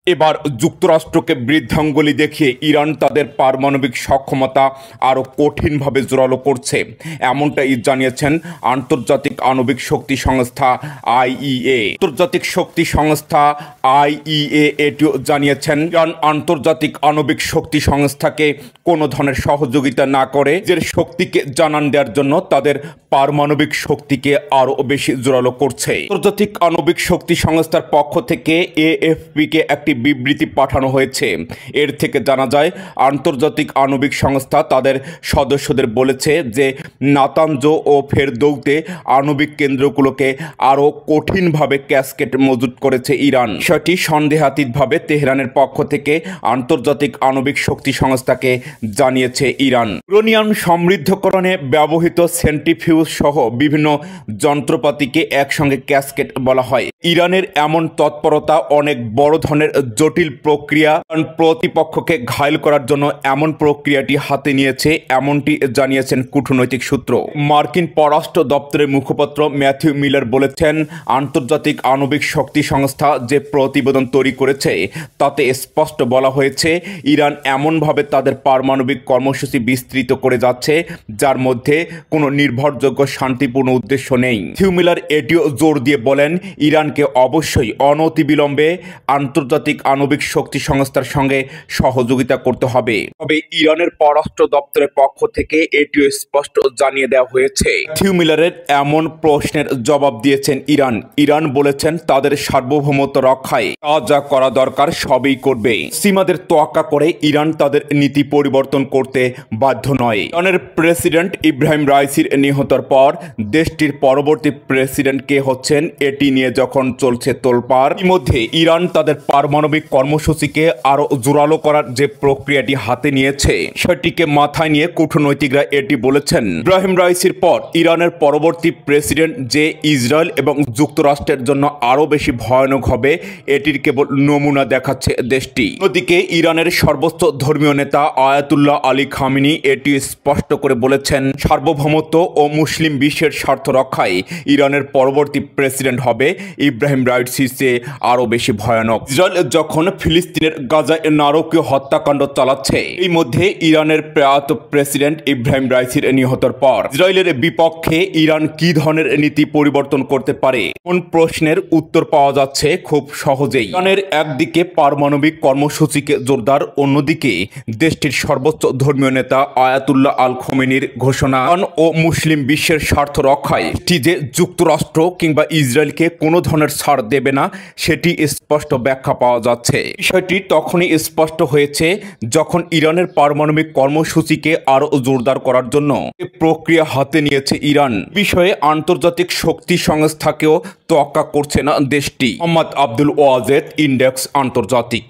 এবার যুক্তরাষ্ট্রকে বৃদ্ধাঙ্গুলি দেখিয়ে ইরান তাদের পারমাণবিক সক্ষমতা আরও কঠিনভাবে জোরালো করছে, এমনটাই জানিয়েছেন আন্তর্জাতিক আণবিক শক্তি সংস্থা আইইএ। আন্তর্জাতিক শক্তি সংস্থা আইইএ এটিও জানিয়েছেন, ইরান আন্তর্জাতিক আণবিক শক্তি সংস্থাকে কোনো ধরনের সহযোগিতা না করে নিজের শক্তিকে জানান দেওয়ার জন্য তাদের পারমাণবিক শক্তিকে আরও বেশি জোরালো করছে। আন্তর্জাতিক আণবিক শক্তি সংস্থার পক্ষ থেকে এএফপিকে একটি বিবৃতি পাঠানো হয়েছে। এর থেকে জানা যায়, আন্তর্জাতিক আণবিক সংস্থা তাদের সদস্যদের বলেছে যে নাতানজ ও ফেরদৌতে আণবিক কেন্দ্রগুলোকে আরও কঠিনভাবে ক্যাসকেড মজুত করেছে ইরান। বিষয়টি সন্দেহাতীতভাবে তেহরানের পক্ষ থেকে আন্তর্জাতিক আণবিক শক্তি সংস্থাকে জানিয়েছে ইরান। ইউরেনিয়াম সমৃদ্ধকরণে ব্যবহৃত সেন্ট্রিফিউজ সহ বিভিন্ন যন্ত্রপাতিকে একসঙ্গে ক্যাসকেড বলা হয়। ইরানের এমন তৎপরতা অনেক বড় ধরনের জটিল প্রক্রিয়া, প্রতিপক্ষকে ঘায়েল করার জন্য এমন প্রক্রিয়াটি হাতে নিয়েছে, এমনটি জানিয়েছেন কূটনৈতিক সূত্র। মার্কিন পররাষ্ট্র দপ্তরের মুখপাত্র ম্যাথিউ মিলার বলেছেন, আন্তর্জাতিক আণবিক শক্তি সংস্থা যে প্রতিবেদন তৈরি করেছে তাতে স্পষ্ট বলা হয়েছে ইরান এমনভাবে তাদের পারমাণবিক কর্মসূচি বিস্তৃত করে যাচ্ছে যার মধ্যে কোনো নির্ভরযোগ্য শান্তিপূর্ণ উদ্দেশ্য নেই। ম্যাথিউ মিলার এটিও জোর দিয়ে বলেন, ইরানকে অবশ্যই অনতিবিলম্বে আন্তর্জাতিক আণবিক শক্তি সংস্থার সঙ্গে সহযোগিতা করতে হবে। তবে ইরানের পররাষ্ট্র দপ্তরের পক্ষ থেকে এটিও স্পষ্ট জানিয়ে দেওয়া হয়েছে। ম্যাথিউ মিলারের এমন প্রশ্নের জবাব দিয়েছেন ইরান। ইরান বলেছেন তাদের সার্বভৌমত্ব রক্ষায় যা করা দরকার সবই করবে। সীমাদের তোয়াক্কা করে ইরান তাদের নীতি পরিবর্তন করতে বাধ্য নয়। ইরানের প্রেসিডেন্ট ইব্রাহিম রাইসির নিহতের পর দেশটির পরবর্তী প্রেসিডেন্ট কে হচ্ছেন এটি নিয়ে যখন চলছে তোলপাড়, ইতিমধ্যে ইরান তাদের পারমাণবিক কর্মসূচিকে আরও জোরালো করার যে প্রক্রিয়াটি হাতে নিয়েছে সেটিকে মাথায় নিয়ে কূটনৈতিকরা এটি বলেছেন। ইব্রাহিম রাইসির পর ইরানের পরবর্তী প্রেসিডেন্ট যে ইসরায়েল এবং যুক্তরাষ্ট্রের জন্য আরও বেশি ভয়ানক হবে এটির কেবল নমুনা দেখাচ্ছে দেশটি। অন্যদিকে ইরানের সর্বোচ্চ ধর্মীয় নেতা আয়াতুল্লাহ আলী খামেনি এটি স্পষ্ট করে বলেছেন, সার্বভৌমত্ব ও মুসলিম বিশ্বের স্বার্থ রক্ষায় ইরানের পরবর্তী প্রেসিডেন্ট হবে ইব্রাহিম রাইসির চেয়ে আরও বেশি ভয়ানক। ইসরায়েল যখন ফিলিস্তিনের গাজায় নারকীয় হত্যাকাণ্ড চালাচ্ছে, এই মধ্যে ইরানের প্রয়াত প্রেসিডেন্ট ইব্রাহিম রাইসির নিহতের পর ইসরায়েলের বিপক্ষে ইরান কি ধরনের নীতি পরিবর্তন করতে পারে কোন প্রশ্নের উত্তর পাওয়া যাচ্ছে খুব সহজেই। ইরানের একদিকে পারমাণবিক কর্মসূচিকে জোরদার, অন্যদিকে দেশটির সর্বোচ্চ ধর্মীয় নেতা আয়াতুল্লাহ আল খামেনির ঘোষণা ও মুসলিম বিশ্বের স্বার্থ রক্ষায় যে যুক্তরাষ্ট্র কিংবা ইসরায়েলকে কোনো ধরনের ছাড় দেবে না সেটি স্পষ্ট ব্যাখ্যা পাওয়া যাচ্ছে। বিষয়টি তখনই স্পষ্ট হয়েছে যখন ইরানের পারমাণবিক কর্মসূচিকে আরও জোরদার করার জন্য প্রক্রিয়া হাতে নিয়েছে ইরান। বিষয়ে আন্তর্জাতিক শক্তি সংস্থাকেও তোয়াক্কা করছে না দেশটি। মোহাম্মদ আব্দুল ওয়াজেদ, ইন্ডেক্স আন্তর্জাতিক।